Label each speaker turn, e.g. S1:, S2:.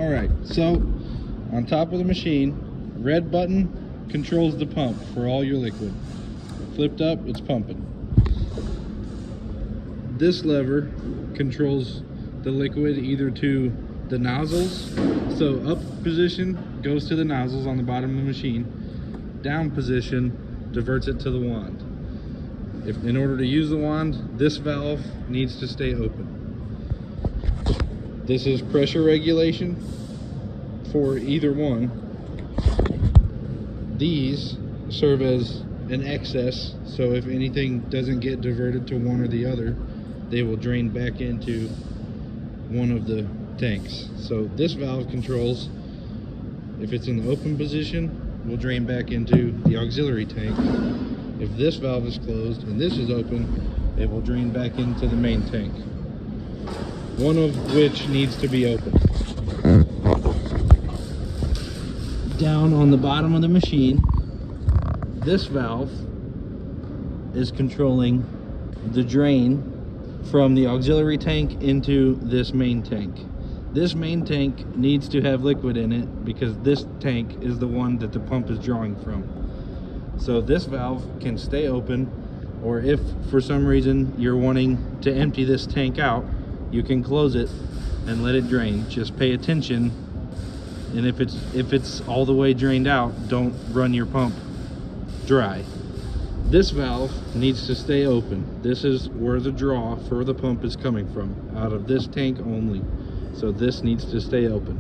S1: All right, so on top of the machine, red button controls the pump for all your liquid. Flipped up, it's pumping. This lever controls the liquid either to the nozzles, so up position goes to the nozzles on the bottom of the machine, down position diverts it to the wand. If in order to use the wand, this valve needs to stay open. This is pressure regulation for either one. These serve as an excess, so if anything doesn't get diverted to one or the other, they will drain back into one of the tanks. So this valve controls, if it's in the open position, will drain back into the auxiliary tank. If this valve is closed and this is open, it will drain back into the main tank, one of which needs to be open. Down on the bottom of the machine, this valve is controlling the drain from the auxiliary tank into this main tank. This main tank needs to have liquid in it because this tank is the one that the pump is drawing from. So this valve can stay open, or if for some reason you're wanting to empty this tank out, you can close it and let it drain. Just pay attention, and if it's all the way drained out, don't run your pump dry. This valve needs to stay open. This is where the draw for the pump is coming from, out of this tank only. So this needs to stay open.